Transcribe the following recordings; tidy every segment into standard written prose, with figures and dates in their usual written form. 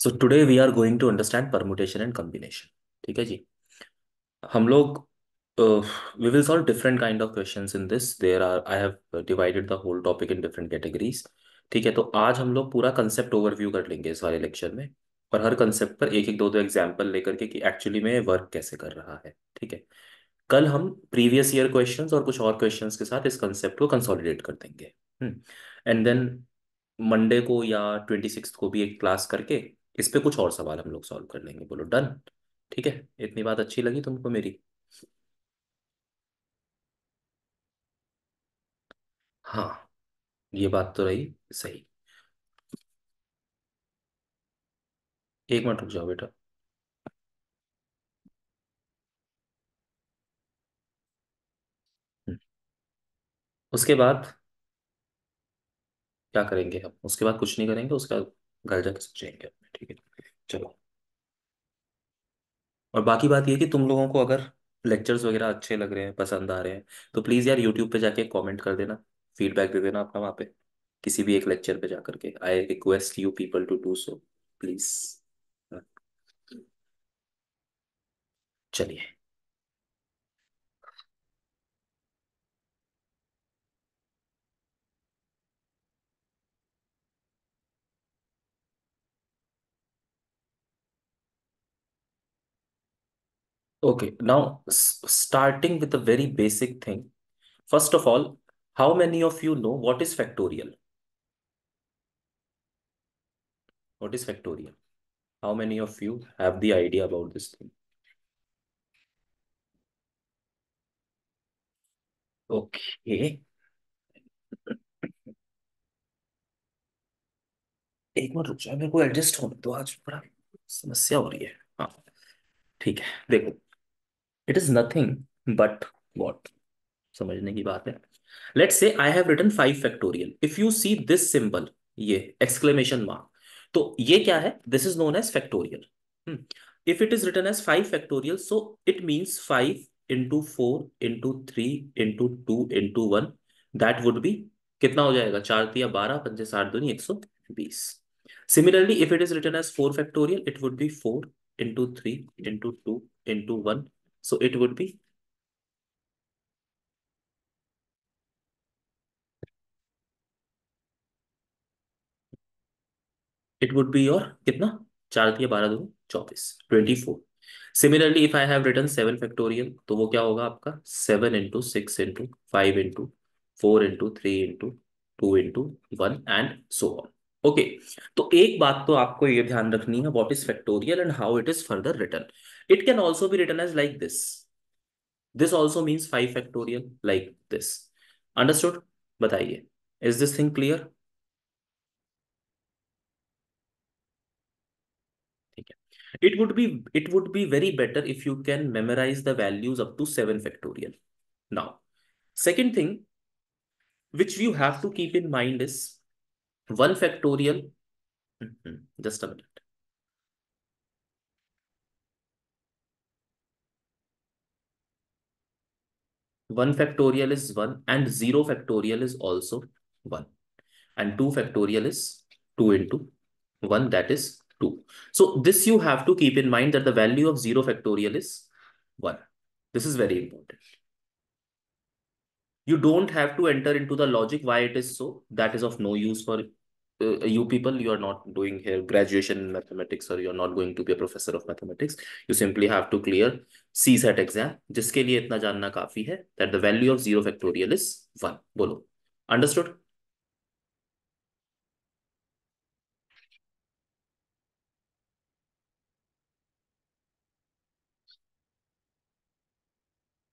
So today we are going to understand permutation and combination. ठीक है जी। हम लोग we will solve different kind of questions in this. There are I have divided the whole topic in different categories. ठीक है, तो आज हम लोग पूरा कंसेप्ट ओवरव्यू कर लेंगे इस वाले लेक्चर में। और हर कंसेप्ट पर एक एक दो दो एग्जाम्पल लेकर के कि एक्चुअली में वर्क कैसे कर रहा है। ठीक है। कल हम प्रीवियस ईयर क्वेश्चंस और कुछ और क्वेश्चंस के साथ इस कंसेप्ट को कंसोलिडेट कर देंगे। एंड देन मंडे को या 26 को भी एक क्लास करके इस पे कुछ और सवाल हम लोग सॉल्व कर लेंगे। बोलो डन। ठीक है, इतनी बात अच्छी लगी तुमको मेरी? हाँ, ये बात तो रही सही। एक मिनट रुक जाओ बेटा। हम्म, उसके बाद क्या करेंगे हम? उसके बाद कुछ नहीं करेंगे, उसके बाद घर जाके सोचेंगे अपने। ठीक है, चलो। और बाकी बात ये कि तुम लोगों को अगर लेक्चर्स वगैरह अच्छे लग रहे हैं, पसंद आ रहे हैं, तो प्लीज़ यार यूट्यूब पे जाके कमेंट कर देना, फीडबैक दे देना अपना वहाँ पे, किसी भी एक लेक्चर पे जा करके। I request you people to do so, please. चलिए। Okay, now starting with a very basic thing. First of all, how many of you know what is factorial? What is factorial? How many of you have the idea about this thing? Okay. एक minute रुक जाओ, मेरे को adjust होने दो, आज बड़ा समस्या हो रही है। हाँ, ठीक है। देखो, it is nothing but what, समझने की बात है। Let's say I have written 5 factorial. If you see this symbol, ये एक्सक्लेमेशन मार्क, तो ये क्या है? This is known as factorial. If it is written as 5 factorial, so it means 5 into 4 into 3 into 2 into 1। That would be, कितना हो जाएगा? 4 × 3 = 12, 5 × 7 = 120। Similarly if it is written as 4 factorial, it would be 4 into 3 into 2 into 1। So it would be, it would be your कितना? 4 × 3 = 12, 2 = 24, 24। Similarly if I have written 7 factorial, तो वो क्या होगा आपका? 7 into 6 into 5 into 4 into 3 into 2 into 1 and so on. Okay. तो एक बात तो आपको ये ध्यान रखनी है, what is factorial and how it is further written. It can also be written as like this. This also means 5 factorial, like this. Understood? बताइए, इज दिस थिंग क्लियर? ठीक है। It would be very better if you can memorize the values up to 7 factorial. Now, second thing which you have to keep in mind is 1 factorial. Just a minute. 1 factorial is 1 and 0 factorial is also 1, and 2 factorial is 2 into 1, that is 2. So this you have to keep in mind that the value of 0 factorial is 1. This is very important. You don't have to enter into the logic why it is so. That is of no use for you people. You are not doing here graduation in mathematics, or you are not going to be a professor of mathematics. You simply have to clear CSAT exam, जिसके लिए इतना जानना काफी है that the value of 0 factorial is 1. बोलो, understood?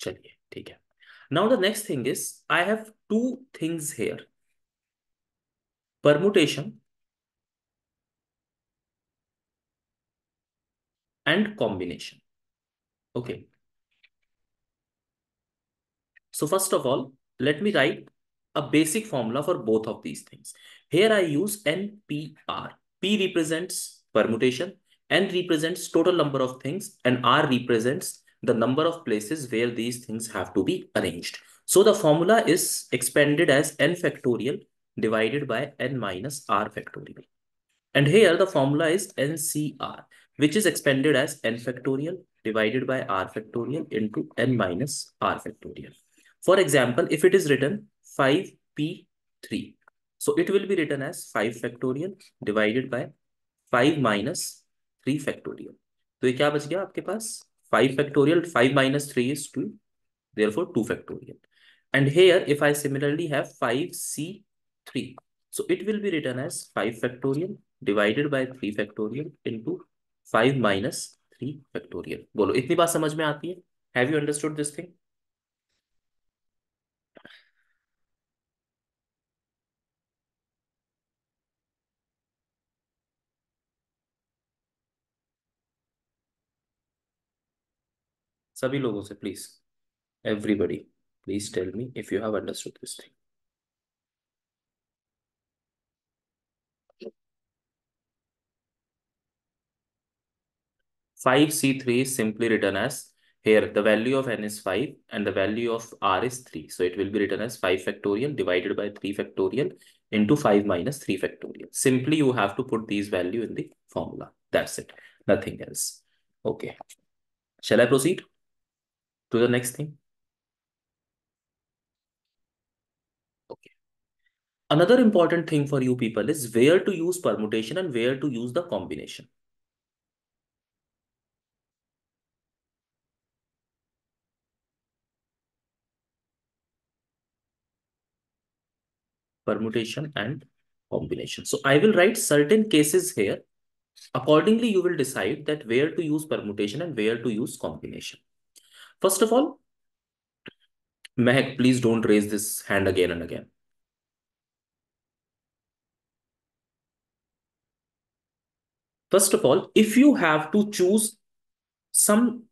चलिए, ठीक है। Now the next thing is, I have two things here: permutation and combination. Okay. So first of all, let me write a basic formula for both of these things. Here I use NPR. P represents permutation, N represents total number of things, and R represents the number of places where these things have to be arranged. So the formula is expanded as N factorial divided by N minus R factorial. And here the formula is NCR, which is expanded as n factorial divided by r factorial into n minus r factorial. For example, if it is written 5p3, so it will be written as 5 factorial divided by 5 minus 3 factorial. तो ये क्या बच गया आपके पास? 5 factorial, 5 minus 3 is 2, therefore 2 factorial. And here, if I similarly have 5c3, so it will be written as 5 factorial divided by 3 factorial into 5 minus 3 factorial. बोलो इतनी बात समझ में आती है? Have you understood this thing? सभी लोगों से please, everybody, please tell me if you have understood this thing. 5c3 is simply written as, here the value of n is 5 and the value of r is 3. So it will be written as 5 factorial divided by 3 factorial into 5 minus 3 factorial. Simply you have to put these value in the formula. That's it. Nothing else. Okay. Shall I proceed to the next thing? Okay. Another important thing for you people is where to use permutation and where to use the combination. Permutation and combination. So I will write certain cases here. Accordingly, you will decide that where to use permutation and where to use combination. First of all, Mehak, please don't raise this hand again and again. First of all, if you have to choose some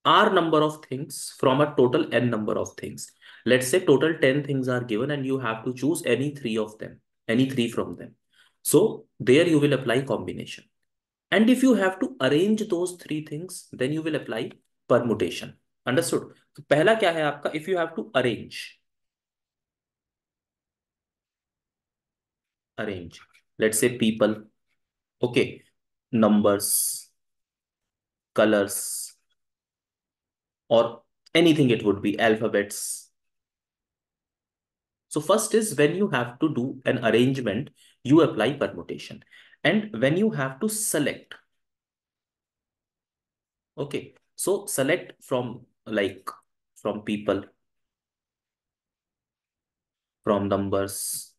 R number of things from a total N number of things, let's say total 10 things are given and you have to choose any three of them, any three from them. So there you will apply combination. And if you have to arrange those three things, then you will apply permutation. Understood? तो पहला क्या है आपका? If you have to arrange, let's say people, okay, numbers, colors, or anything, it would be alphabets. So first is when you have to do an arrangement, you apply permutation. And when you have to select, okay, so select from like from people, from numbers,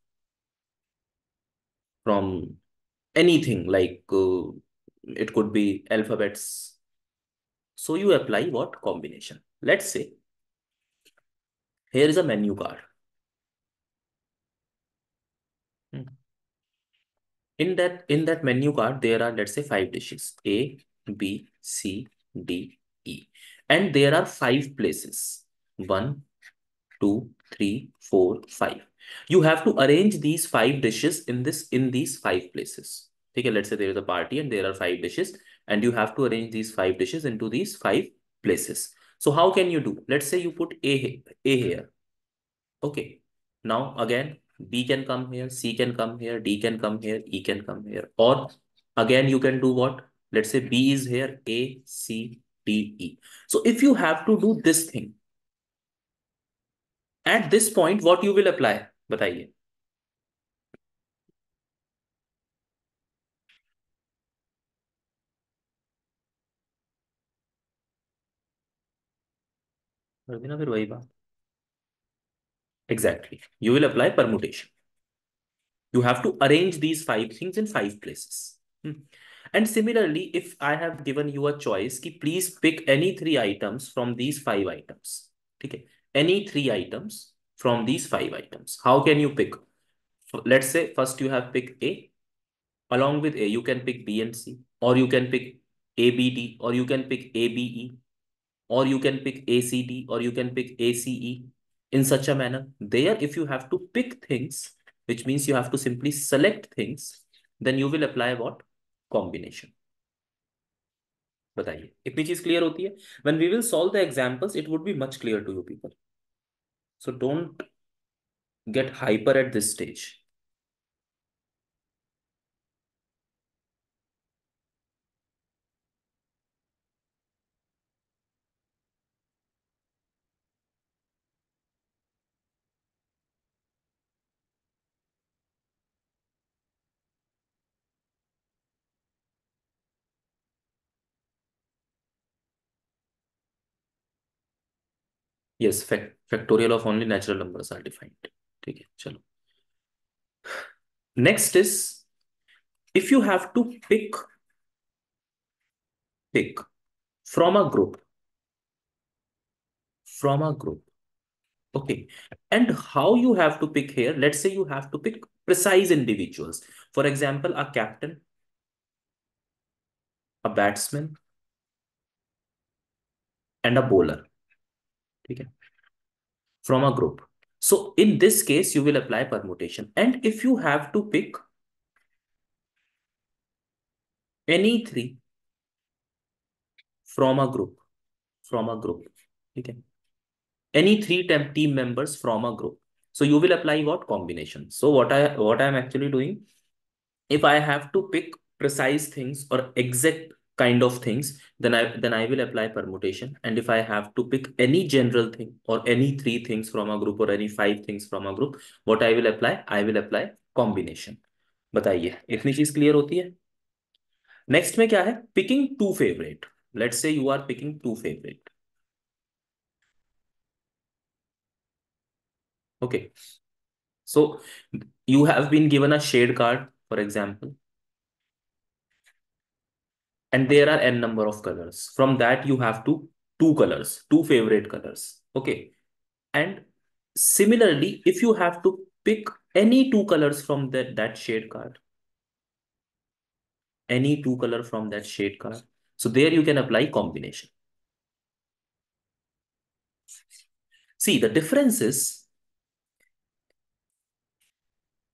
from anything like it could be alphabets. So you apply what? Combination. Let's say here is a menu card. Hmm. In that menu card, there are, let's say, 5 dishes: A, B, C, D, E. And there are 5 places. 1, 2, 3, 4, 5. You have to arrange these 5 dishes in these 5 places. Okay, let's say there is a party and there are 5 dishes, and you have to arrange these 5 dishes into these 5 places. So how can you do? Let's say you put A here. Okay. Now again, B can come here, C can come here, D can come here, E can come here. Or again, you can do what? Let's say B is here, A, C, D, E. So if you have to do this thing, at this point, what you will apply? बताइए. कर देना फिर वही बात. Exactly. You will apply permutation. You have to arrange these 5 things in 5 places. Hmm. And similarly, if I have given you a choice, ki please pick any 3 items from these 5 items. Okay. Any 3 items from these 5 items. How can you pick? Let's say first you have picked A. Along with A, you can pick B and C, or you can pick ABD, or you can pick ABE, or you can pick ACD, or you can pick ACE in such a manner. There, if you have to pick things, which means you have to simply select things, then you will apply what? Combination. बताइए इतनी चीज clear होती है? When we will solve the examples, it would be much clear to you people. So don't get hyper at this stage. Yes, factorial of only natural numbers are defined. ठीक है, चलो। Next is, if you have to pick from a group, from a group, okay, and how you have to pick here, let's say you have to pick precise individuals, for example a captain, a batsman, and a bowler, ठीक है, from a group. So in this case you will apply permutation, and if you have to pick any three from a group, from a group, ठीक है, any three team members from a group, so you will apply what combination. So what I am actually doing, if I have to pick precise things or exact kind of things, then I will apply permutation. And if I have to pick any general thing or any three things from a group or any five things from a group, what I will apply combination. बताइए, इतनी चीज clear होती है? Next में क्या है, picking two favourite. Let's say you are picking two favourite, okay. So you have been given a shade card, for example, and there are n number of colors. From that you have to two colors, two favorite colors, okay. And similarly, if you have to pick any two colors from that shade card, any two color from that shade card, so there you can apply combination. See, the difference is,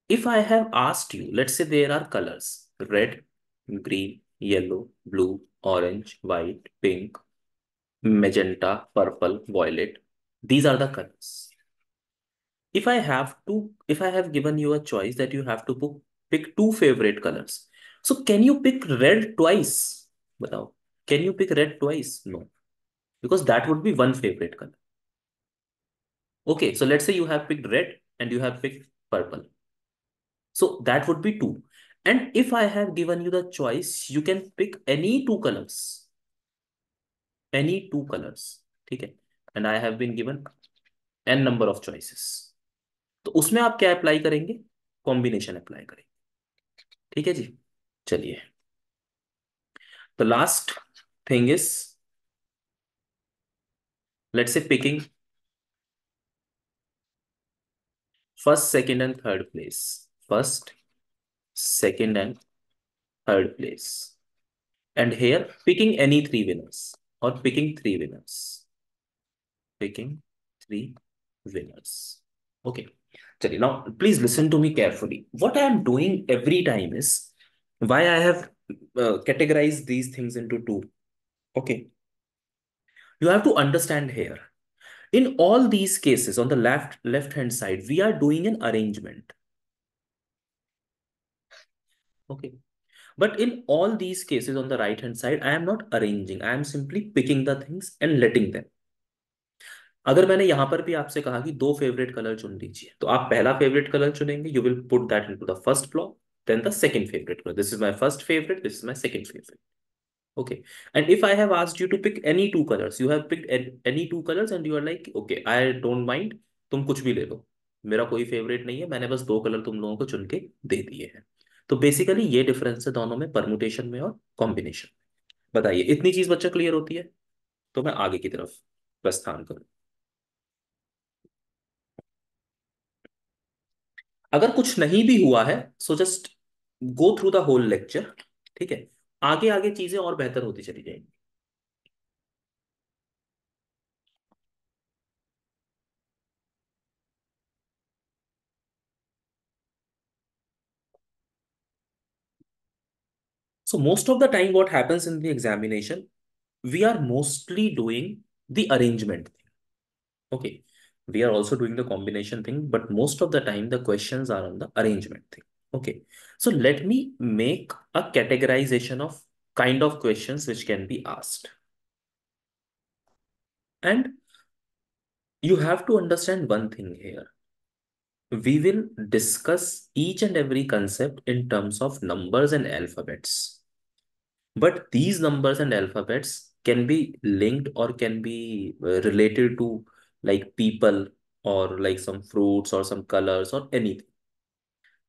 if I have asked you, let's say there are colors red, green, yellow, blue, orange, white, pink, magenta, purple, violet, these are the colors. If I have given you a choice that you have to pick two favorite colors, so can you pick red twice? Batao. Can you pick red twice? No, because that would be one favorite color. Okay, so let's say you have picked red and you have picked purple. So that would be two. And if I have given you the choice, you can pick any two colors. Any two colors. Okay. And I have been given n number of choices. तो उसमें आप क्या apply करेंगे? Combination apply करेंगे। ठीक है जी, चलिए। The last thing is, let's say picking first, second and third place, first, second and third place, and here picking any three winners, or picking three winners, picking three winners, okay. Chali, now please listen to me carefully. What I am doing every time is, why I have categorized these things into two, okay. You have to understand here, in all these cases on the left hand side we are doing an arrangement, okay. But in all these cases on the right hand side, I am not arranging. I am simply picking the things and letting them. अगर मैंने यहां पर भी आपसे कहा कि दो favourite colour चुन लीजिए, तो आप पहला फेवरेट कलर चुनेंगे, you will put that into the first block, then the second favourite colour, this is my first favourite, this is my second favourite, okay. And if I have asked you to pick any two colors, you have picked any two colors and you are like, okay, I don't mind, तुम कुछ भी ले लो, मेरा कोई favourite नहीं है, मैंने बस दो कलर तुम लोगों को चुन के दे दिए हैं। तो बेसिकली ये डिफरेंस है दोनों में, परमुटेशन में और कॉम्बिनेशन। बताइए, इतनी चीज बच्चा क्लियर होती है? तो मैं आगे की तरफ प्रस्थान करूं। अगर कुछ नहीं भी हुआ है, so just go through the whole lecture, ठीक है। आगे आगे चीजें और बेहतर होती चली जाएंगी। So most of the time what happens in the examination, we are mostly doing the arrangement thing. Okay. We are also doing the combination thing, but most of the time the questions are on the arrangement thing. Okay. So let me make a categorization of kind of questions which can be asked. And you have to understand one thing here. We will discuss each and every concept in terms of numbers and alphabets. But these numbers and alphabets can be linked or can be related to like people or like some fruits or some colors or anything.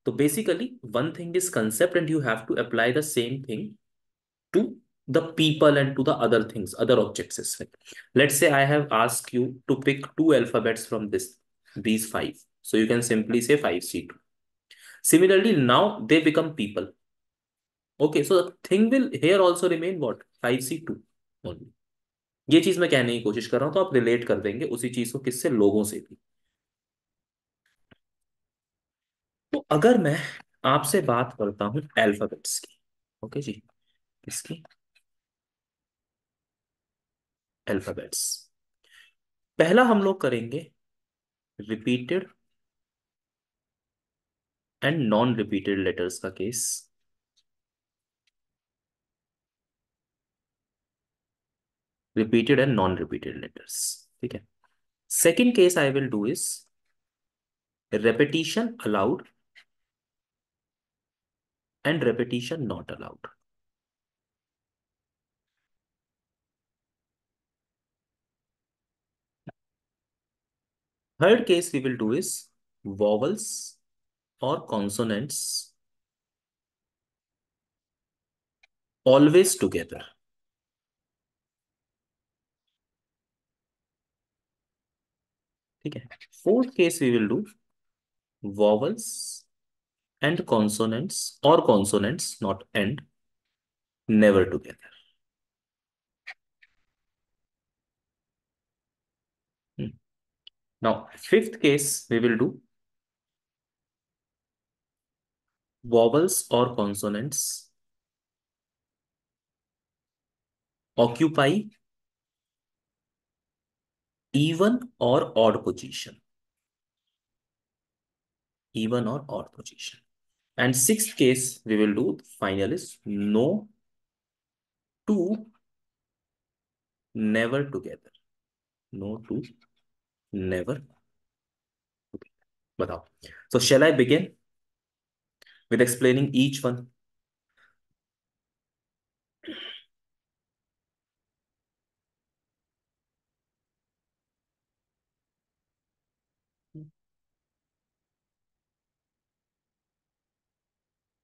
So basically, one thing is concept, and you have to apply the same thing to the people and to the other things, other objects as well. Let's say I have asked you to pick two alphabets from these five. So you can simply say 5C2. Similarly, now they become people. Okay, so the thing will here also remain what? 5C2 only. ये चीज मैं कहने की कोशिश कर रहा हूं, तो आप रिलेट कर देंगे उसी चीज को किससे, लोगों से भी। तो अगर मैं आपसे बात करता हूं अल्फाबेट्स की, ओके जी, किसकी, अल्फाबेट्स। पहला हम लोग करेंगे repeated and non repeated letters का case. Repeated and non repeated letters, ठीक है। Second case I will do is repetition allowed and repetition not allowed. Third case we will do is vowels और consonants always together, ठीक है। Fourth case we will do vowels and consonants or consonants not end, never together. Hmm. Now fifth case we will do vowels or consonants occupy even or odd position, even or odd position. And sixth case we will do final is no two never together, no two never together. बताओ, so shall I begin with explaining each one?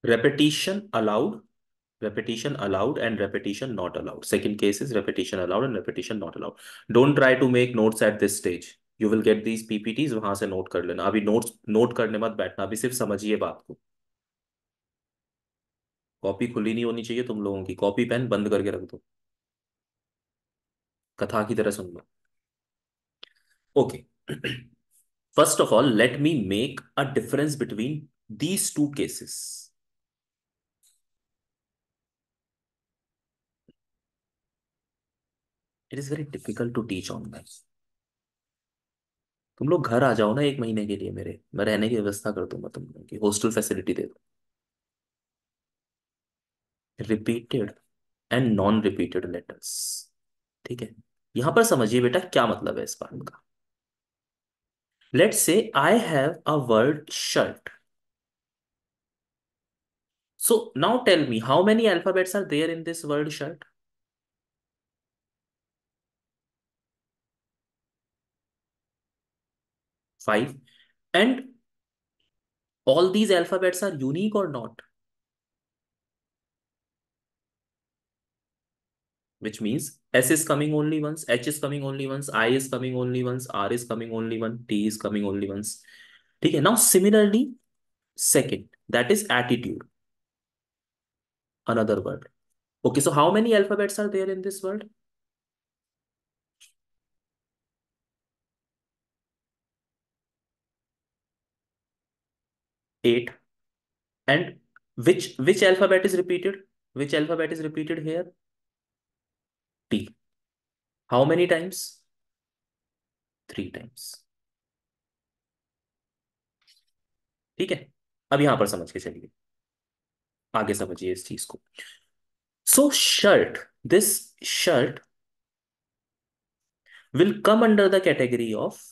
Repetition allowed, repetition allowed and repetition not allowed. Second case is repetition allowed and repetition not allowed. Don't try to make notes at this stage. You will get these PPTs, वहां से note कर लेना। अभी notes note करने मत बैठना, अभी सिर्फ समझिए बात को। कॉपी खुली नहीं होनी चाहिए तुम लोगों की, कॉपी पेन बंद करके रख दो, कथा की तरह सुन लो। Okay, first of all let me make a difference between these two cases. It is very difficult to teach online. तुम लोग घर आ जाओ ना एक महीने के लिए मेरे, मैं रहने की व्यवस्था कर दूंगा, तुम लोगों की हॉस्टल फैसिलिटी दे दो। Repeated and non repeated letters, ठीक है। यहां पर समझिए बेटा क्या मतलब है इस बात का। Let's say I have a word shirt, so now tell me how many alphabets are there in this word shirt? 5, and all these alphabets are unique or not, which means S is coming only once, H is coming only once, I is coming only once, R is coming only once, T is coming only once, ठीक है। Now similarly second, that is attitude, another word. Okay, so how many alphabets are there in this word? 8. And which alphabet is repeated? Which alphabet is repeated here? T. How many times? 3 times. ठीक है, अब यहां पर समझ के चलिए, आगे समझिए इस चीज को। So shirt, this shirt will come under the category of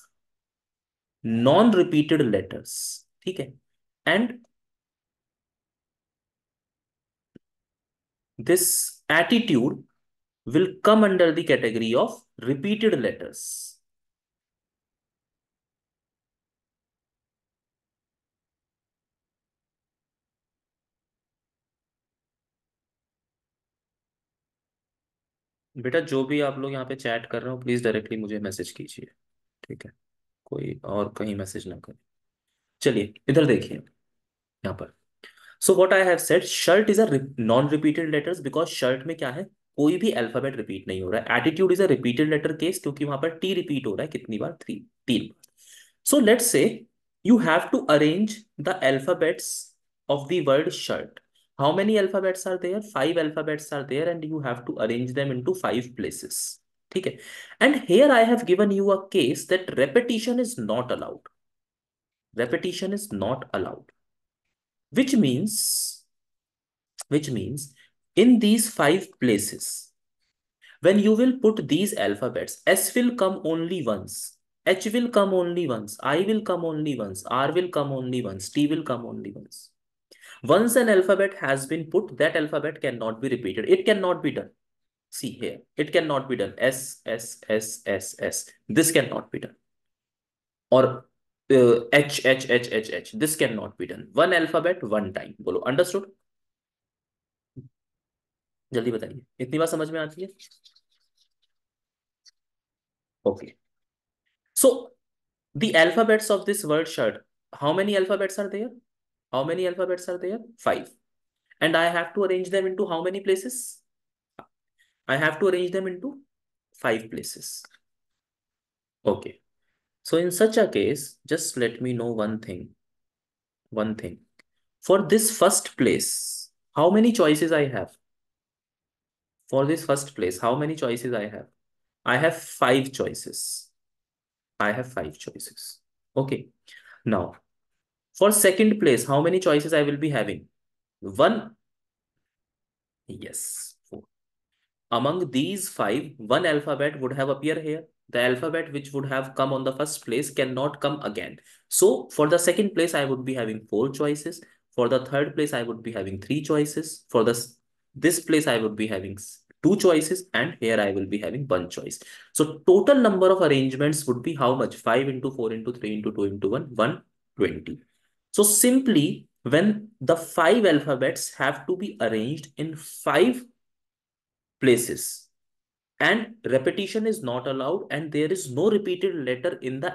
non-repeated letters, ठीक है। And this attitude will come under the category of repeated letters. बेटा जो भी आप लोग यहाँ पे चैट कर रहे हो प्लीज डायरेक्टली मुझे मैसेज कीजिए, ठीक है? कोई और कहीं मैसेज ना करे। चलिए इधर देखिए यहाँ पर। So what I have said, shirt is a non repeated letters because shirt में क्या है, कोई भी अल्फाबेट रिपीट नहीं हो रहा है। Attitude is a repeated letter case क्योंकि वहां पर टी रिपीट हो रहा है, कितनी बार, थ्री, तीन बार। So let's say you have to arrange the alphabets of the word shirt. How many alphabets are there? Five alphabets are there, and you have to arrange them into five places. ठीक है? And here I have given you a case that repetition is not allowed. Repetition is not allowed, which means, which means in these five places, when you will put these alphabets, S will come only once, H will come only once, I will come only once, R will come only once, T will come only once. Once an alphabet has been put, that alphabet cannot be repeated. It cannot be done. See here, it cannot be done. S, S, S, S, S. This cannot be done. Or H, H, H, H, H. This cannot be done. One alphabet, one time. बोलो, understood? जल्दी बताइए, इतनी बात समझ में आती है? Okay. So the alphabets of this word shirt. How many alphabets are there? How many alphabets are there? Five. And I have to arrange them into how many places? I have to arrange them into five places. Okay. So in such a case, just let me know one thing. One thing. For this first place, how many choices I have? For this first place, how many choices I have? I have five choices. I have five choices. Okay. Now, for second place, how many choices I will be having? One. Yes. Four. Among these five, one alphabet would have appeared here. The alphabet which would have come on the first place cannot come again. So for the second place, I would be having four choices. For the third place, I would be having three choices. For this place, I would be having two choices. And here I will be having one choice. So total number of arrangements would be how much? 5 into 4 into 3 into 2 into 1, 120. So simply when the five alphabets have to be arranged in five places and repetition is not allowed and there is no repeated letter in the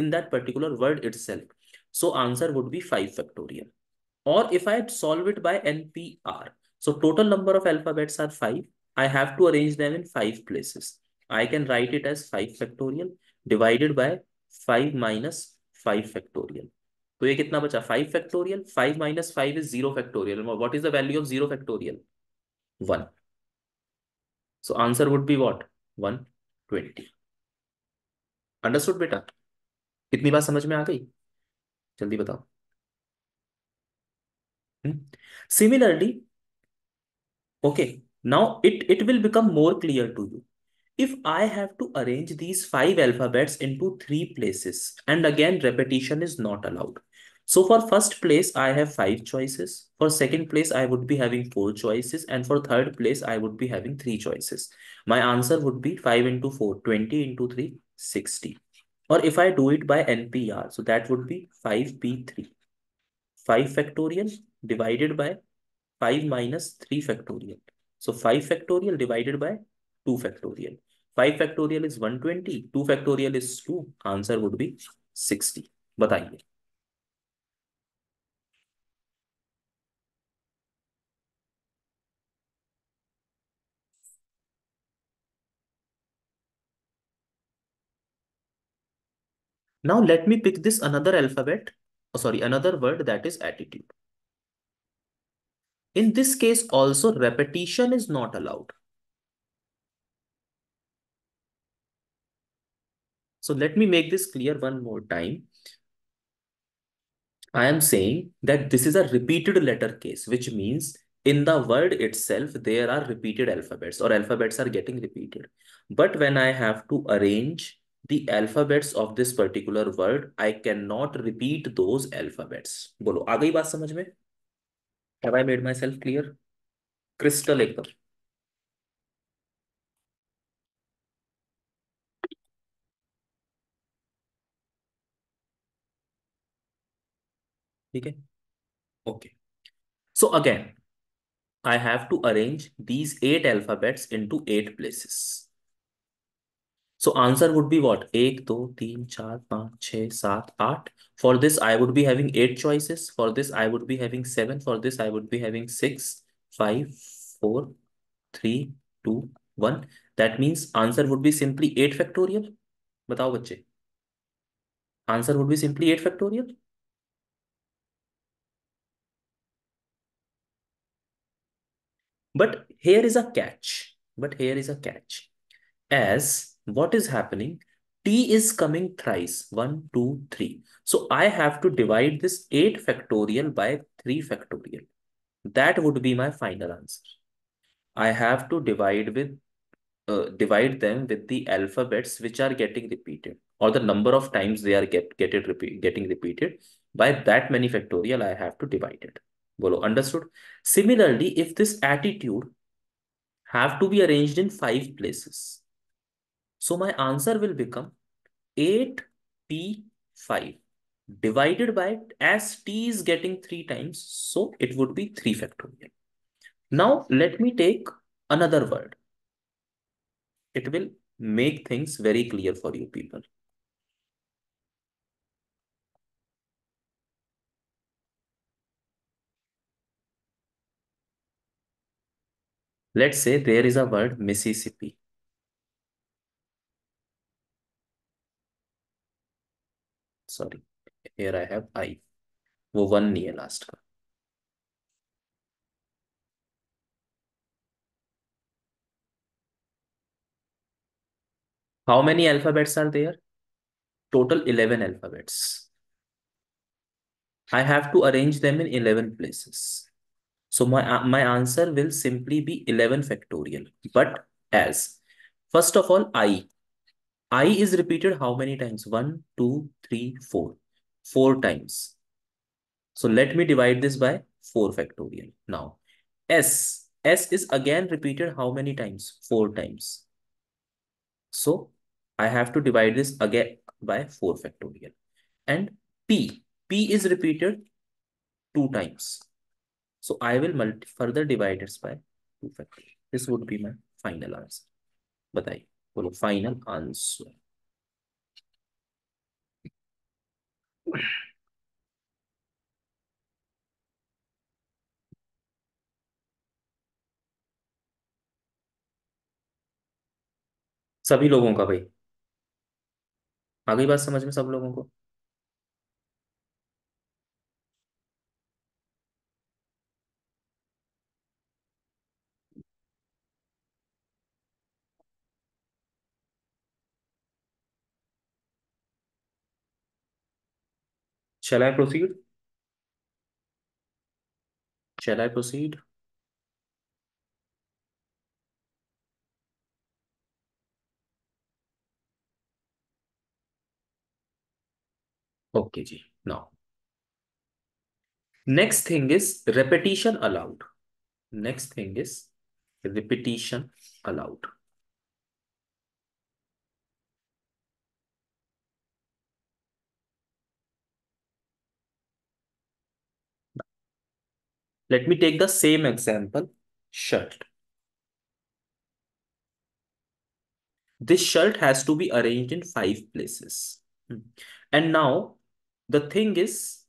in that particular word itself, so answer would be 5 factorial. Or if I solve it by npr, so total number of alphabets are 5, I have to arrange them in 5 places. I can write it as 5 factorial divided by 5 minus 5 factorial. तो ये कितना बचा? 5 factorial. 5 minus 5 is 0 factorial. What is the value of 0 factorial? 1. So answer would be what? 120. Understood बेटा? कितनी बात समझ में आ गई? जल्दी बताओ। Similarly, okay, now it will become more clear to you. If I have to arrange these five alphabets into three places, and again repetition is not allowed. So for first place, I have five choices. For second place, I would be having four choices. And for third place, I would be having three choices. My answer would be 5 into 4, 20 into 3, 60. Or if I do it by NPR, so that would be 5p3. 5 factorial divided by 5 minus 3 factorial. So 5 factorial divided by 2 factorial. 5 factorial is 120, 2 factorial is 2. Answer would be 60. बताइए। Now let me pick this another alphabet, oh, sorry, another word, that is attitude. In this case also repetition is not allowed. So let me make this clear one more time. I am saying that this is a repeated letter case, which means in the word itself, there are repeated alphabets or alphabets are getting repeated. But when I have to arrange the alphabets of this particular word, I cannot repeat those alphabets. बोलो, आ गई बात समझ में? Have I made myself clear? Crystal एकदम। ठीक है? Okay. So again, I have to arrange these 8 alphabets into 8 places. So answer would be what? 1, 2, 3, 4, 5, 6, 7, 8. For this, I would be having 8 choices. For this, I would be having 7. For this, I would be having 6, 5, 4, 3, 2, 1. That means answer would be simply 8 factorial. बताओ बच्चे. Answer would be simply 8 factorial. But here is a catch. But here is a catch. As what is happening, t is coming thrice, 1, 2, 3. So I have to divide this 8 factorial by 3 factorial. That would be my final answer. I have to divide them with the alphabets which are getting repeated, or the number of times they are getting repeated. By that many factorial, I have to divide it. Bolo, understood? Similarly, if this attitude have to be arranged in 5 places, so my answer will become 8p5 divided by, as t is getting 3 times, so it would be 3 factorial. Now let me take another word. It will make things very clear for you people. Let's say there is a word Mississippi. Sorry, here I have I. वो one नहीं है last का. How many alphabets are there? Total 11 alphabets. I have to arrange them in 11 places. So my answer will simply be 11 factorial. But as, first of all, I is repeated how many times? 1, 2, 3, 4. 4 times. So let me divide this by 4 factorial. Now, S is again repeated how many times? 4 times. So I have to divide this again by 4 factorial. And P is repeated 2 times. So I will further divide it by 2 factorial. This would be my final answer. बताइए, बोलो final answer. सभी लोगों का भाई. आ गई बात समझ में सब लोगों को? Shall I proceed? Shall I proceed? Okay ji. Now, next thing is repetition allowed. Next thing is repetition allowed. Let me take the same example, shirt. This shirt has to be arranged in 5 places. And now the thing is,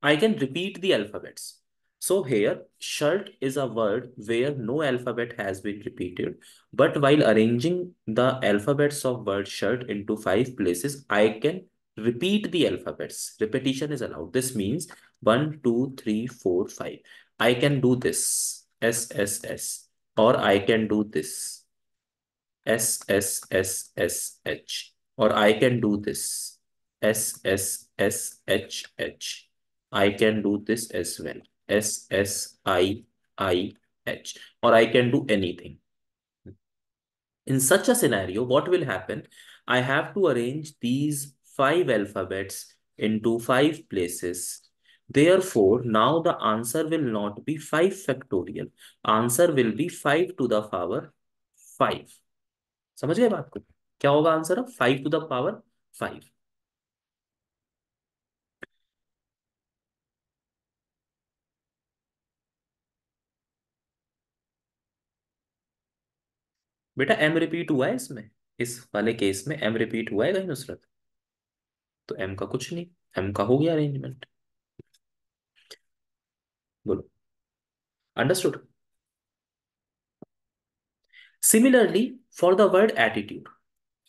I can repeat the alphabets. So here, shirt is a word where no alphabet has been repeated. But while arranging the alphabets of word shirt into 5 places, I can repeat the alphabets. Repetition is allowed. This means 1, 2, 3, 4, 5. I can do this, S, or I can do this, SSSSH, or I can do this, SSSHH. I can do this as well, SSIIH, or I can do anything. In such a scenario, what will happen? I have to arrange these 5 alphabets into 5 places. Therefore, now the answer will not be 5 factorial. Answer will be 5 to the power 5. समझ गए बात को? क्या होगा answer अब? 5 to the power 5. बेटा M repeat हुआ है इसमें, इस वाले केस में एम रिपीट हुआ है कहीं नुसरत? तो एम का कुछ नहीं, एम का हो गया अरेंजमेंट। बोलो, understood? Similarly for the word attitude,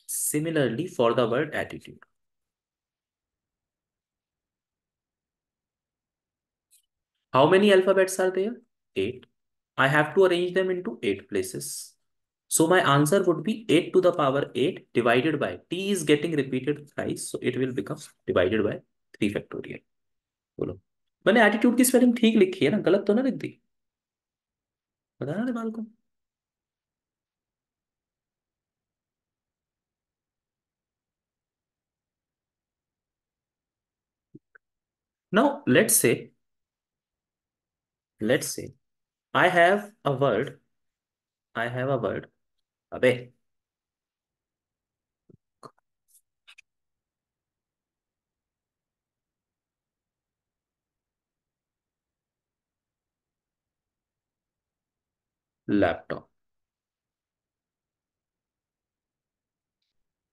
similarly for the word attitude, how many alphabets are there? 8. I have to arrange them into 8 places. So my answer would be 8 to the power 8 divided by, t is getting repeated thrice, so it will become divided by 3 factorial. बोलो, मैंने attitude की spelling ठीक लिखी है ना, गलत तो ना लिख दी? बताना दिमाग को। Now let's say I have a word, I have a word, अबे, laptop.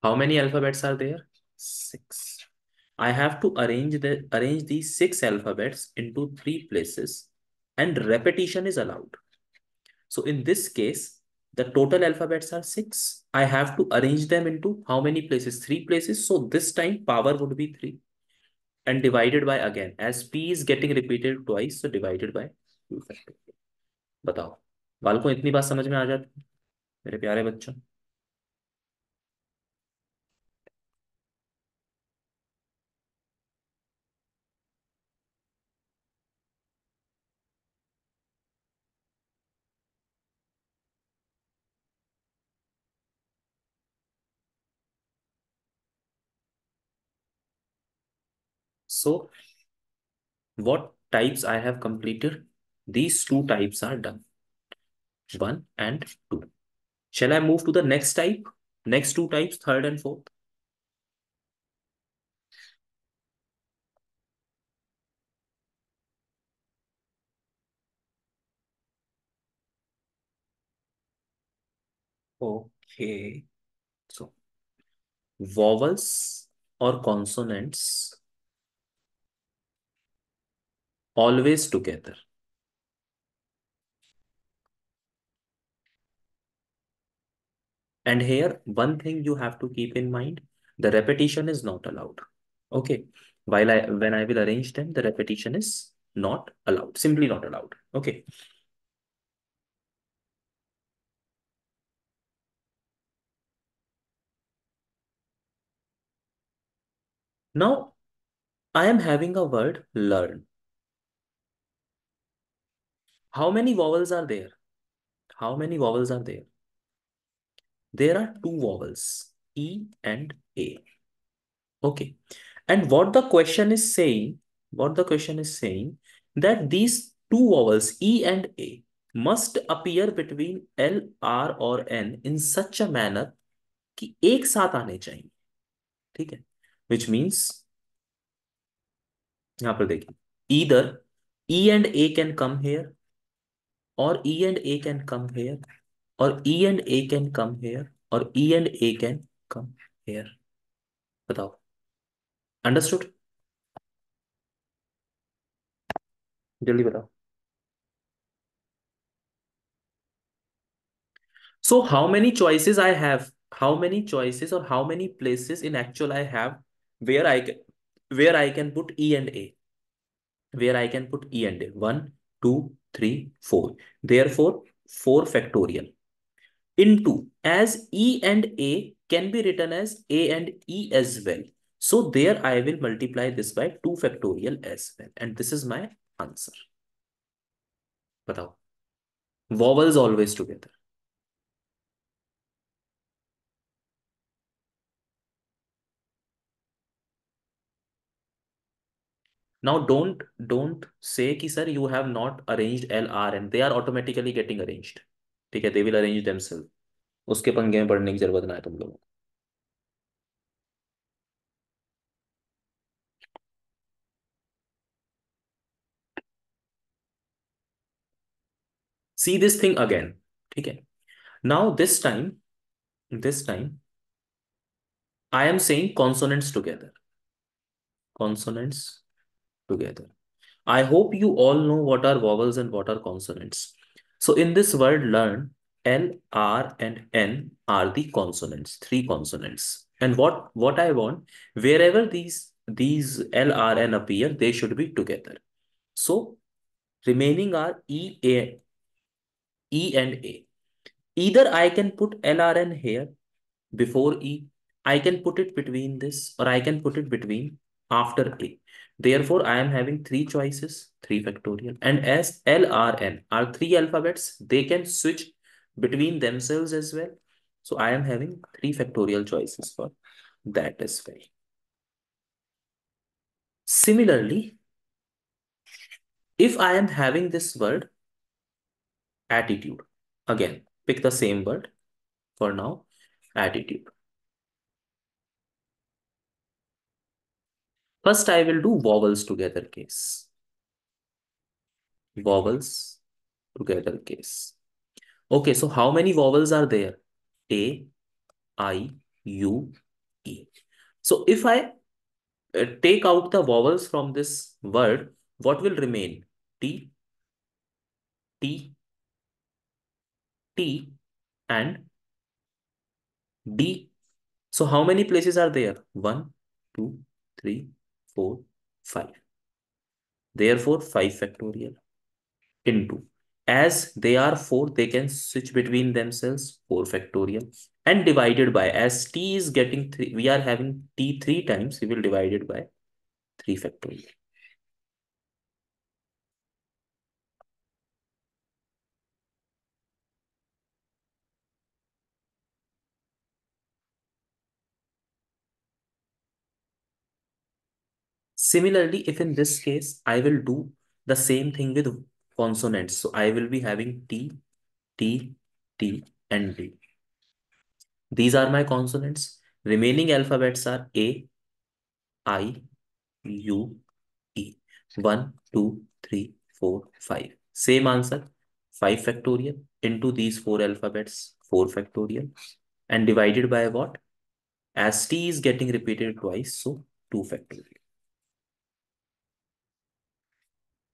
How many alphabets are there? 6. I have to arrange these 6 alphabets into 3 places, and repetition is allowed. So in this case, the total alphabets are 6. I have to arrange them into how many places? 3 places. So this time power would be 3 and divided by, again, as p is getting repeated twice, so divided by 2 factor. बताओ, बाल को इतनी बात समझ में आ जाती है मेरे प्यारे बच्चों? So what types I have completed? These 2 types are done, 1 and 2. Shall I move to the next type? Next 2 types, third and fourth. Okay. So vowels or consonants always together. And here, one thing you have to keep in mind, the repetition is not allowed. Okay. When I will arrange them, the repetition is not allowed, simply not allowed. Okay. Now I am having a word learn. How many vowels are there? How many vowels are there? There are 2 vowels, E and A. Okay. And what the question is saying, that these 2 vowels, E and A, must appear between L, R और N in such a manner कि एक साथ आने चाहिए। ठीक है, which means यहां पर देखिए, either E and A can come here, or E and A can come here, or E and A can come here, or E and A can come here। बताओ, अंडरस्टूड? जल्दी बताओ। So how many choices I have? How many choices or how many places in actual I have where I can put E and A? Where I can put E and A? 1, 2, 3, 4. Therefore, 4 factorial into, as E and A can be written as A and E as well. So there I will multiply this by 2 factorial as well. And this is my answer. बताओ, vowels always together. Now don't say कि sir you have not arranged L R and they are automatically getting arranged. ठीक है, they will arrange themselves. उसके पंगे में पड़ने की जरूरत ना है तुम लोगों को। See this thing again. ठीक है, now this time this time I am saying consonants together. Consonants together. I hope you all know what are vowels and what are consonants. So in this word learn, L, R, and N are the consonants, three consonants. And what I want, wherever these L, R, N appear, they should be together. So remaining are E and A. Either I can put L, R, N here before E. I can put it between this, or I can put it between after A. Therefore, I am having three choices, 3 factorial. And as L, R, N are three alphabets, they can switch between themselves as well. So I am having 3 factorial choices for that as well. Similarly, if I am having this word attitude, again, pick the same word for now, attitude. First, I will do vowels together case. Vowels together case. Okay, so how many vowels are there? A, I, U, E. So if I take out the vowels from this word, what will remain? T, T, T, and D. So how many places are there? One, two, three, four, five. Therefore, 5 factorial into. As they are 4, they can switch between themselves, 4 factorial. And divided by, as t is getting 3, we are having t 3 times, we will divide it by 3 factorial. Similarly, if in this case, I will do the same thing with consonants. So I will be having T, T, T, and D. These are my consonants. Remaining alphabets are A, I, U, E. 1, 2, 3, 4, 5. Same answer, 5 factorial into these 4 alphabets, 4 factorial, and divided by what? As T is getting repeated twice, so 2 factorial.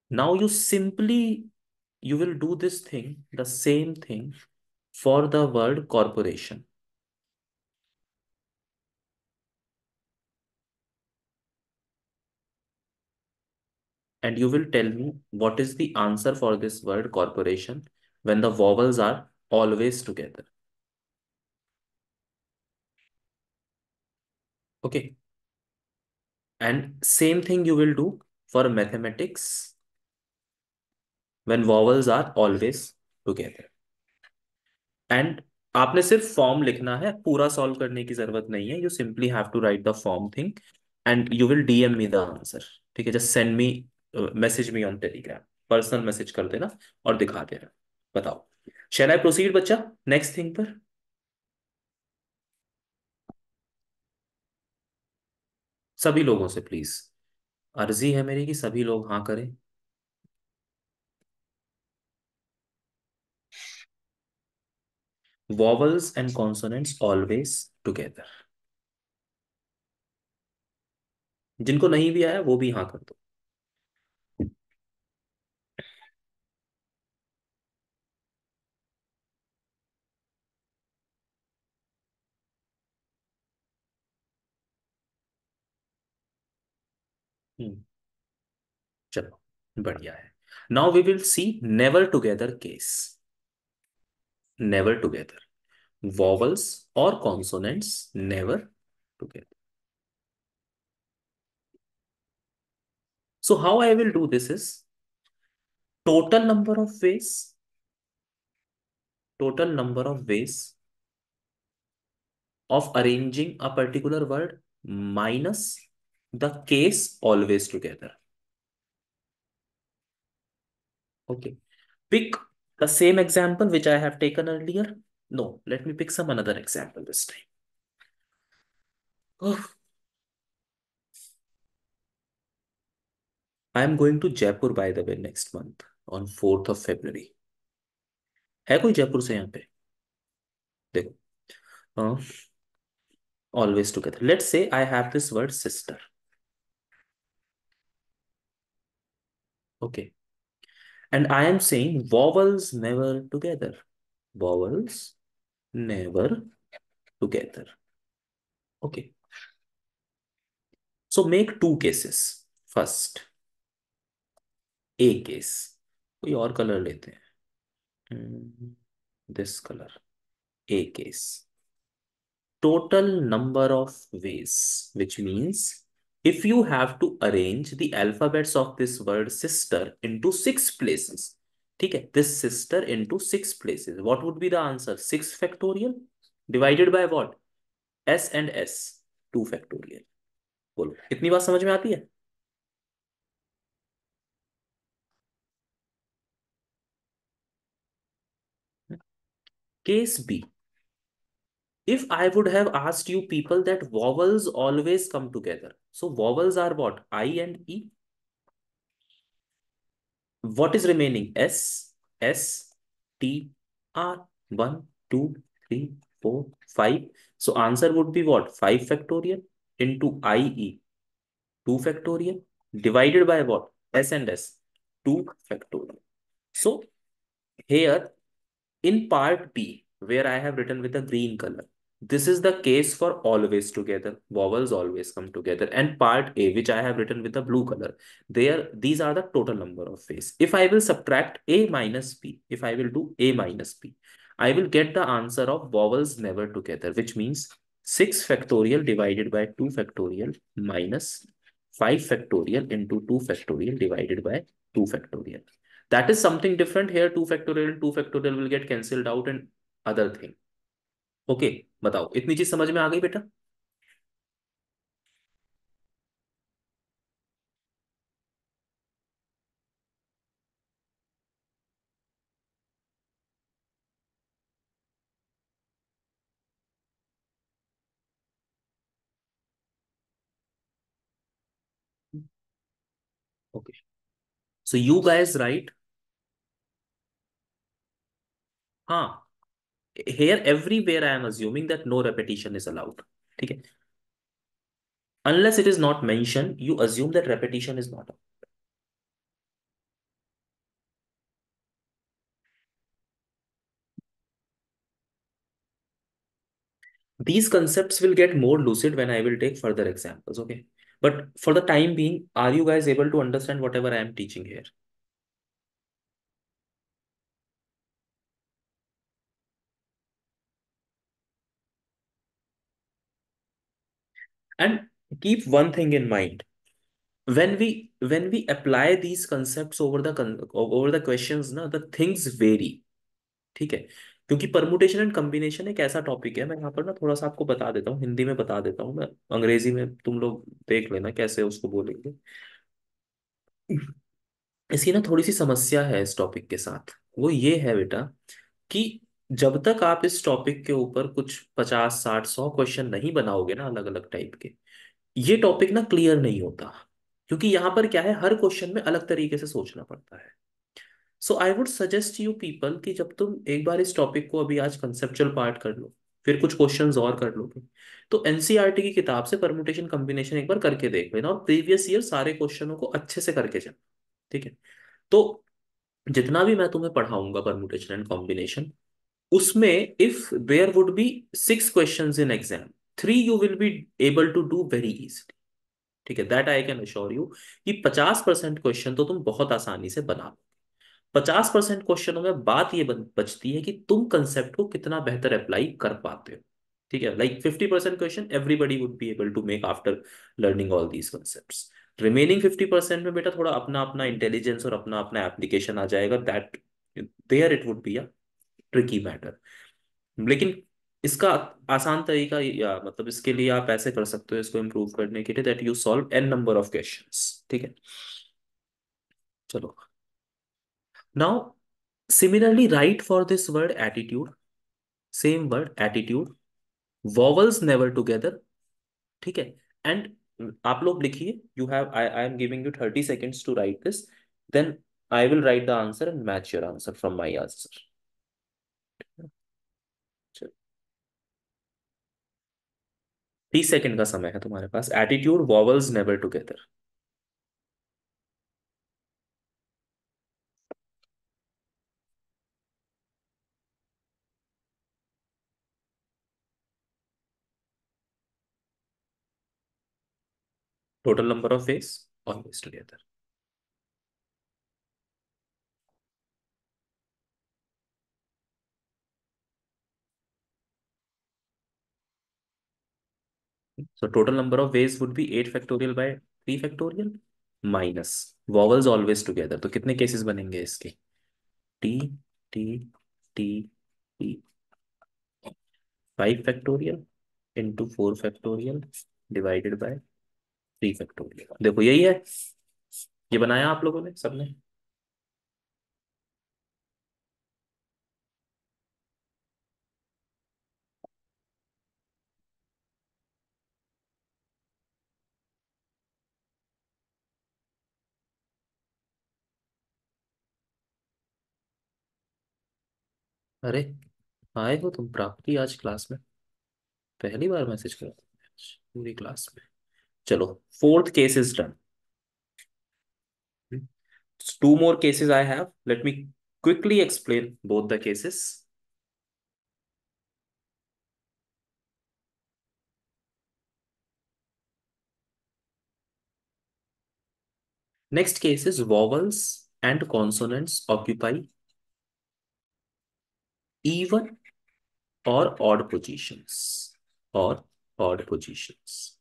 Now you will do this thing, the same thing for the word corporation. And you will tell me what is the answer for this word corporation when the vowels are always together. Okay. And same thing you will do for mathematics when vowels are always together. And आपने सिर्फ form लिखना है, पूरा solve करने की जरूरत नहीं है. You simply have to write the form thing and you will DM me the answer. ठीक है, just send me, message me on Telegram, personal message कर देना और दिखा देना. बताओ, शैल आई प्रोसीड बच्चा नेक्स्ट थिंग पर? सभी लोगों से प्लीज अर्जी है मेरी कि सभी लोग हाँ करें. Vowels and consonants always together. जिनको नहीं भी आया वो भी हाँ कर दो. हम्म, चलो बढ़िया है. Now we will see never together case. Never together, vowels or consonants never together. So how I will do this is total number of ways of arranging a particular word minus the case always together. Okay. Pick the same example which I have taken earlier. No, let me pick some another example this time. Oh, I am going to Jaipur by the way next month on 4th of February. है कोई जयपुर से यहाँ पे? देखो, uh, always together. Let's say I have this word sister. Okay. And I am saying vowels never together. Vowels never together. Okay. So make two cases. First, A case. कोई और colour लेते हैं. This color. A case. Total number of ways, which means if you have to arrange the alphabets of this word sister into six places, okay, this sister into six places, what would be the answer? 6 factorial divided by what? S and S, 2 factorial. बोलो इतनी बात समझ में आती है? Case B. If I would have asked you people that vowels always come together. So vowels are what? I and E. What is remaining? S, S, T, R. 1, 2, 3, 4, 5. So answer would be what? 5 factorial into IE. 2 factorial divided by what? S and S. 2 factorial. So here in part B, where I have written with a green color, this is the case for always together. Vowels always come together. And part A, which I have written with a blue color, these are the total number of ways. If I will subtract A minus B, if I will do A minus B, I will get the answer of vowels never together, which means 6 factorial divided by 2 factorial minus 5 factorial into 2 factorial divided by 2 factorial. That is something different here. 2 factorial and 2 factorial will get cancelled out and other thing. Okay बताओ इतनी चीज समझ में आ गई बेटा? Okay so you guys right. हाँ. Here everywhere I am assuming that no repetition is allowed. ठीक है. Unless it is not mentioned, you assume that repetition is not allowed. These concepts will get more lucid when I will take further examples. Okay. But for the time being, are you guys able to understand whatever I am teaching here? And keep one thing in mind. When we apply these concepts over the questions ना, the things vary. ठीक है. क्योंकि permutation and combination एक ऐसा topic है, मैं यहाँ पर ना थोड़ा सा आपको बता देता हूँ, हिंदी में बता देता हूँ मैं. अंग्रेजी में तुम लोग देख लेना कैसे उसको बोलेंगे. इसकी ना थोड़ी सी समस्या है इस टॉपिक के साथ. वो ये है बेटा कि जब तक आप इस टॉपिक के ऊपर कुछ 50 60 100 क्वेश्चन नहीं बनाओगे ना अलग अलग टाइप के, ये टॉपिक ना क्लियर नहीं होता. क्योंकि यहाँ पर क्या है, हर क्वेश्चन में अलग तरीके से सोचना पड़ता है. So I would suggest you people कि जब तुम एक बार इस टॉपिक को अभी आज कंसेप्चुअल पार्ट कर लो, फिर कुछ क्वेश्चंस और कर लोगे, तो एनसीईआरटी की किताब से परमुटेशन कॉम्बिनेशन एक बार करके देख लेना और प्रीवियस ईयर सारे क्वेश्चनों को अच्छे से करके जाना. ठीक है. तो जितना भी मैं तुम्हें पढ़ाऊंगा परमुटेशन एंड कॉम्बिनेशन, उसमें if there would be 6 questions in exam, 3 you will be able to do very easily. ठीक है. That I can assure you कि 50% क्वेश्चन तो तुम बहुत आसानी से बना लो. 50% क्वेश्चनों में बात ये बचती है कि तुम कंसेप्ट को कितना बेहतर अप्लाई कर पाते हो. ठीक है. Like 50% question everybody would be able to make after learning all these concepts. Remaining 50% में बेटा थोड़ा अपना अपना इंटेलिजेंस और अपना अपना एप्लीकेशन आ जाएगा. That there it would be a tricky matter. लेकिन इसका आसान तरीका या मतलब इसके लिए आप ऐसे कर सकते हो इसको इम्प्रूव करने के लिए, that you solve n number of questions. ठीक है. चलो. Now, similarly, write for this word attitude, same word attitude, vowels never together. ठीक है. And आप लोग लिखिए. You have I am giving you 30 seconds to write this. Then I will write the answer and match your answer from my answer. चलो. 30 second का समय है तुम्हारे पास। Attitude, vowels never together. Total number of ways, always together. So total number of ways would be 8 factorial by 3 factorial minus vowels always together। तो कितने cases बनेंगे इसके? T, T, T, T. 5 factorial into 4 factorial divided by 3 factorial। देखो यही है, ये बनाया आप लोगों ने सबने। अरे आए हो तुम प्राप्ति आज क्लास में? पहली बार मैसेज करा पूरी क्लास में। चलो, fourth case is done. Two more cases I have. Let me quickly explain both the cases. Next case is vowels and consonants occupy even or odd positions. Or odd positions.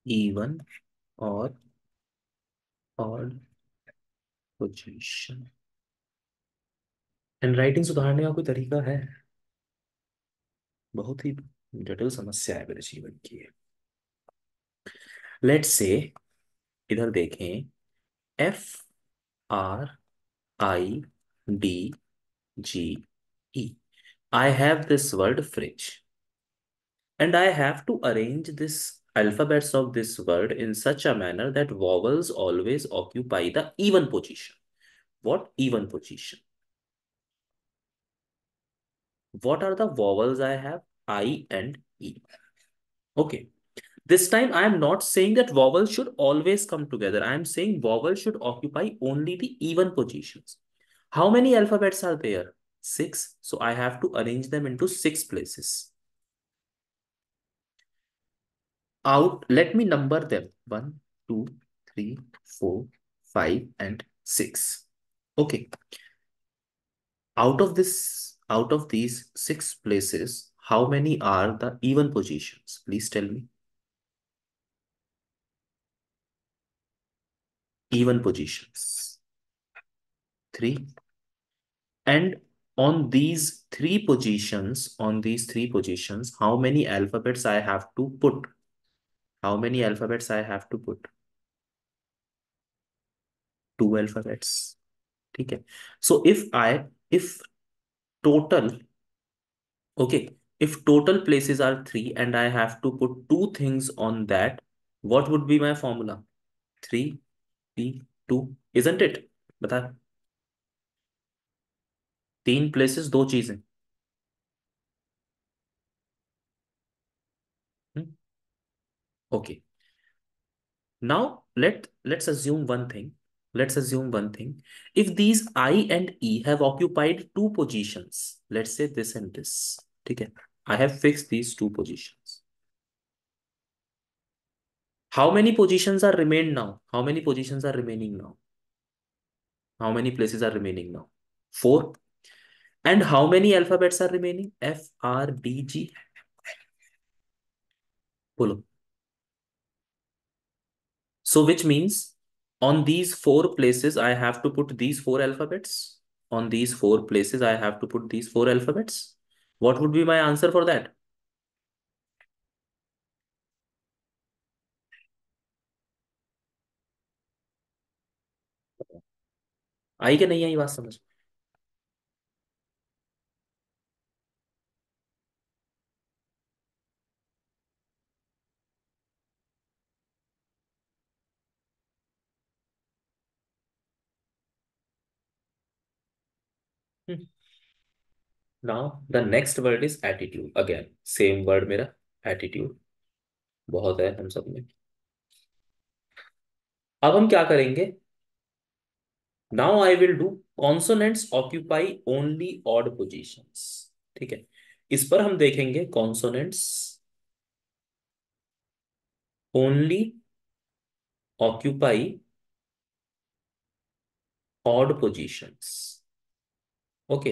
Even or odd position। Handwriting सुधारने का कोई तरीका है? बहुत ही जटिल समस्या है मेरे जीवन की। लेट्स से, इधर देखें, FRIDGE। I have this word fridge, and I have to arrange this alphabets of this word in such a manner that vowels always occupy the even position. What even position? What are the vowels I have? I and E. Okay. This time I am not saying that vowels should always come together. I am saying vowels should occupy only the even positions. How many alphabets are there? Six. So I have to arrange them into six places. Out, let me number them. One, two, three, four, five, and six. Okay. Out of these six places, how many are the even positions? Please tell me. Even positions. Three. And on these three positions, how many alphabets I have to put? How many alphabets I have to put? Two alphabets. ठीक है. So if total, okay, if total places are three and I have to put two things on that, what would be my formula? Three P two, isn't it? बता. तीन places दो चीजें. Okay. Now let's assume one thing. Let's assume one thing. If these I and E have occupied two positions, let's say this and this. Okay. I have fixed these two positions. How many positions are remained now? How many positions are remaining now? How many places are remaining now? Four. And how many alphabets are remaining? FRDG. बोलो. So which means on these four places, I have to put these four alphabets. On these four places, I have to put these four alphabets. What would be my answer for that? आई क्या नहीं आई बात समझ? Now the next word is attitude, again same word मेरा, attitude बहुत है हम सब में। अब हम क्या करेंगे, now I will do consonants occupy only odd positions. ठीक है, इस पर हम देखेंगे consonants only occupy odd positions. Okay,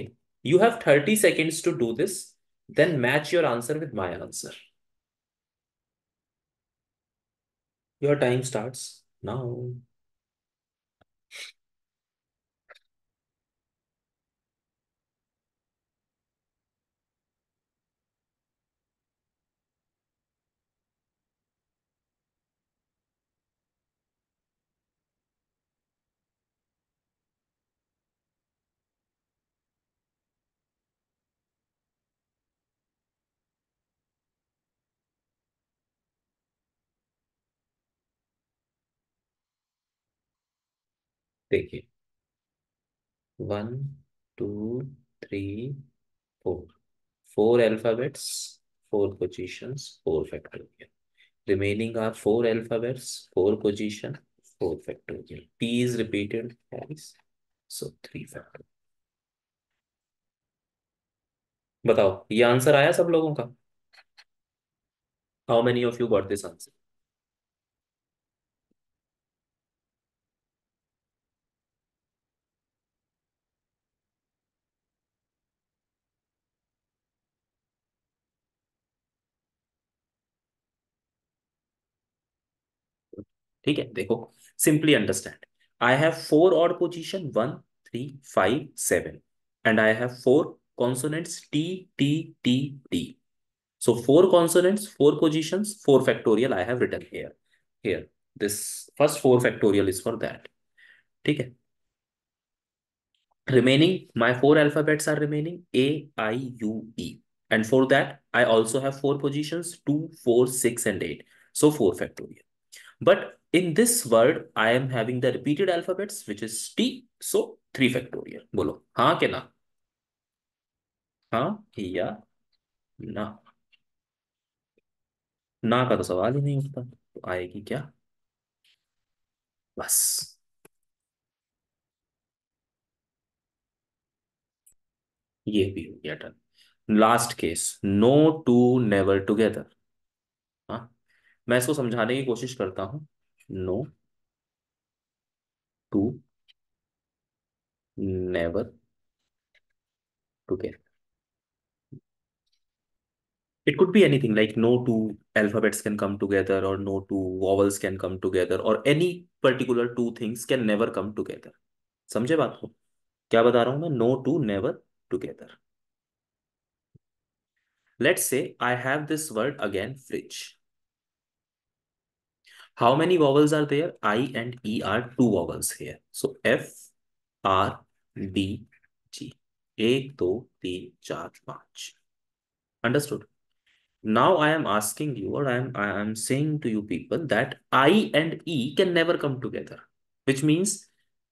you have 30 seconds to do this, then match your answer with my answer. Your time starts now. देखिए, 1, 2, 3, 4, 4 alphabets, 4 positions, 4 factorial. Remaining are 4 alphabets, 4 position, 4 factorial. P is repeated twice, so 3 factorial. बताओ, ये answer आया सब लोगों का? How many of you got this answer? ठीक है, देखो, simply understand. I have 4 odd position, 1, 3, 5, 7, and I have 4 consonants T, T, T, T. So 4 consonants, 4 positions, 4 factorial I have written here. Here, this first 4 factorial is for that. ठीक है, remaining, my 4 alphabets are remaining A, I, U, E. And for that, I also have 4 positions, 2, 4, 6, and 8. So 4 factorial. But in this word, I am having the repeated alphabets, which is T. So 3 factorial. बोलो हाँ के ना? हाँ या ना? ना का तो सवाल ही नहीं उठता, तो आएगी क्या? बस, ये भी हो गया done. Last case, no two never together. हाँ, मैं इसको समझाने की कोशिश करता हूँ। No two never together. It could be anything like no two alphabets can come together, or no two vowels can come together, or any particular two things can never come together. समझे बात को? क्या बता रहा हूं मैं? No two never together. Let's say I have this word again, fridge. How many vowels are there? I and E are two vowels here. So F, R, D, G. एक दो तीन चार पांच. Understood? Now I am asking you, or I am saying to you people that I and E can never come together. Which means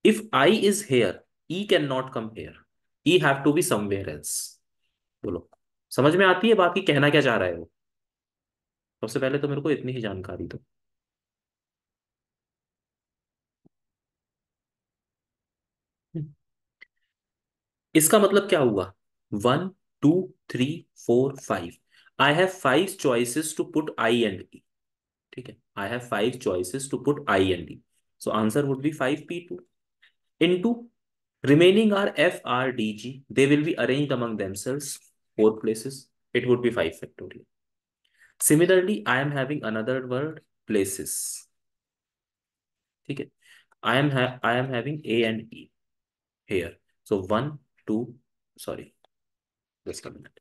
if I is here, E cannot come here. E have to be somewhere else. बोलो, समझ में आती है बाकी कहना क्या चाह रहा है वो? सबसे पहले तो मेरे को इतनी ही जानकारी दो। इसका मतलब क्या हुआ? 1, 2, 3, 4, 5। I have 5 choices to put I and E. ठीक है, I have 5 choices to put I and E, so answer would be 5P2 into remaining are F, R, D, G. They will be arranged among themselves, 4 places. It would be 5 factorial. Similarly, I am having another word, places. ठीक है, I am having A and E here. So 1, 2, sorry, just a minute.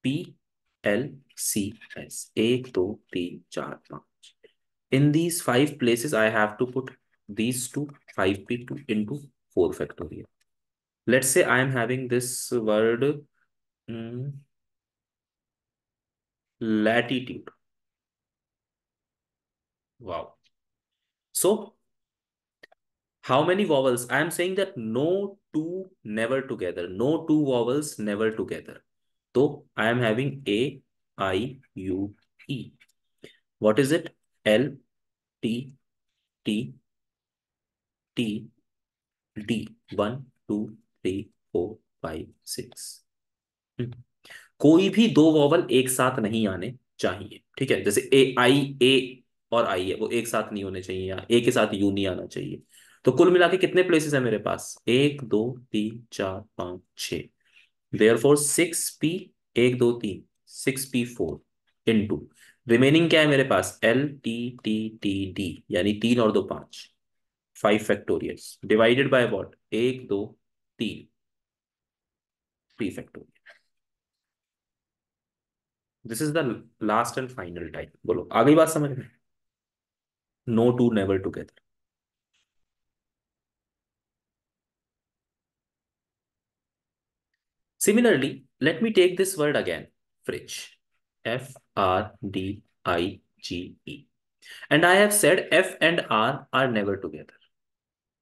P, L, C, S. एक दो तीन चार पांच. In these 5 places, I have to put these two, 5P2 into 4 factorial. Let's say I am having this word, mm, latitude. Wow. So How many vowels? I am saying that no two never together. No two vowels never together. So I am having A, I, U, E. What is it? L, T, T, T, D. One, two, three, four, five, six. कोई भी दो vowel एक साथ नहीं आने चाहिए। ठीक है, जैसे ए आई, ए और आई है, वो एक साथ नहीं होने चाहिए, या ए के साथ यू नहीं आना चाहिए। तो कुल मिला के कितने प्लेसेस है मेरे पास? एक, दो, तीन, चार, पाँच, छ। देयर फोर सिक्स पी, एक, दो, तीन, six P four into remaining क्या है मेरे पास? L T T T D, यानी तीन और दो पांच, five factorials divided by what? एक, दो, तीन, three factorial. This is the last and final type. बोलो, आ गई बात समझ में? No two never together. Similarly, let me take this word again, fridge. Fridge. And I have said F and R are never together.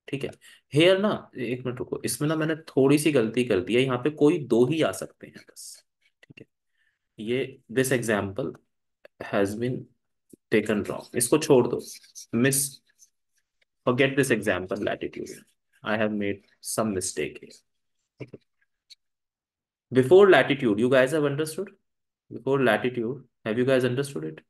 ठीक है। Hair ना, एक मिनट रुको, इसमें ना मैंने थोड़ी सी गलती कर दी है। यहाँ पे कोई दो ही आ सकते हैं बस। ठीक है। ये this example has been taken wrong, इसको छोड़ दो। Miss forget this example latitude. I have made some mistake here. Okay. Before latitude, you guys have understood? Before latitude, have you guys understood it?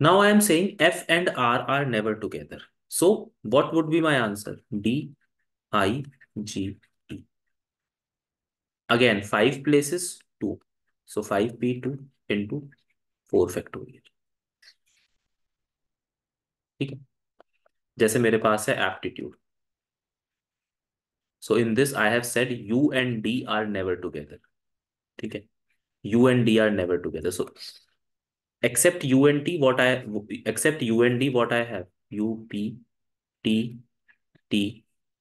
Now I am saying F and R are never together. So what would be my answer? D, I, G, E. Again, five places, two. So 5p2 into 4 factorial. ठीक है। जैसे मेरे पास है aptitude. So in this I have said U and D are never together. ठीक है। U and D are never together. So except U and T, except U and D, what I have? U, P, T, T।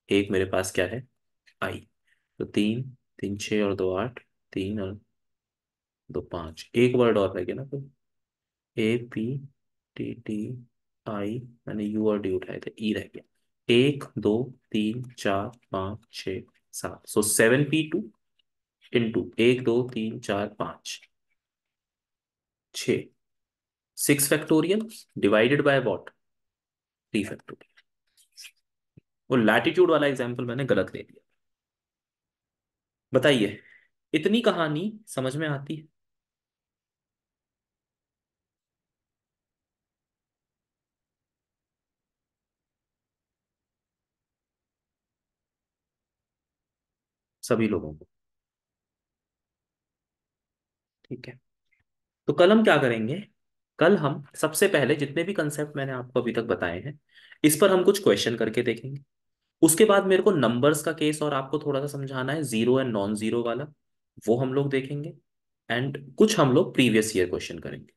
एक मेरे पास क्या है? I। तो तीन, तीन छः और दो आठ, तीन और दो पाँच, एक वर्ड और रह गया ना कोई? A P T T I, मैंने यू और डी उठाए थे, ई रह गया। एक, दो, तीन, चार, पाँच, छ, सात। सो 7p2 इंटू एक, दो, तीन, चार, पाँच, छ, 6 factorial divided by what? 3 factorial. वो लैटिट्यूड वाला एग्जाम्पल मैंने गलत ले लिया। बताइए, इतनी कहानी समझ में आती है? सभी लोगों को। ठीक है। तो कल हम क्या करेंगे? कल हम सबसे पहले जितने भी कंसेप्ट मैंने आपको अभी तक बताए हैं, इस पर हम कुछ क्वेश्चन करके देखेंगे। उसके बाद मेरे को नंबर्स का केस और आपको थोड़ा सा समझाना है, जीरो एंड नॉन जीरो वाला, वो हम लोग देखेंगे। एंड कुछ हम लोग प्रीवियस ईयर क्वेश्चन करेंगे।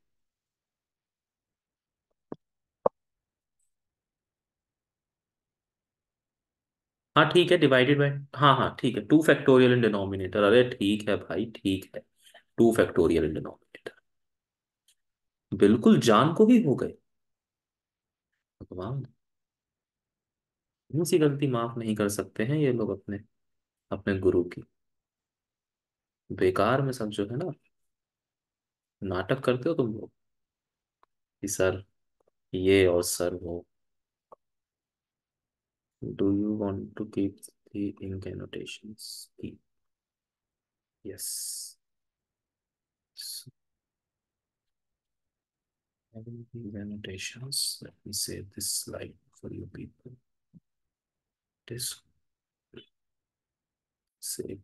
हाँ ठीक है, डिवाइडेड बाय, हाँ हाँ ठीक है, 2 फैक्टोरियल इन डिनोमिनेटर। अरे ठीक है भाई, ठीक है। 2 फैक्टोरियल इन डिनोमिनेटर। बिल्कुल, जान को भी हो गए। भगवान, इतनी सी गलती माफ नहीं कर सकते हैं ये लोग अपने अपने गुरु की? बेकार में सब जो है ना, नाटक करते हो तुम लोग कि सर ये और सर वो। Do you want to keep the ink annotations? Yes. Having these annotations, let me save this slide for you people. This save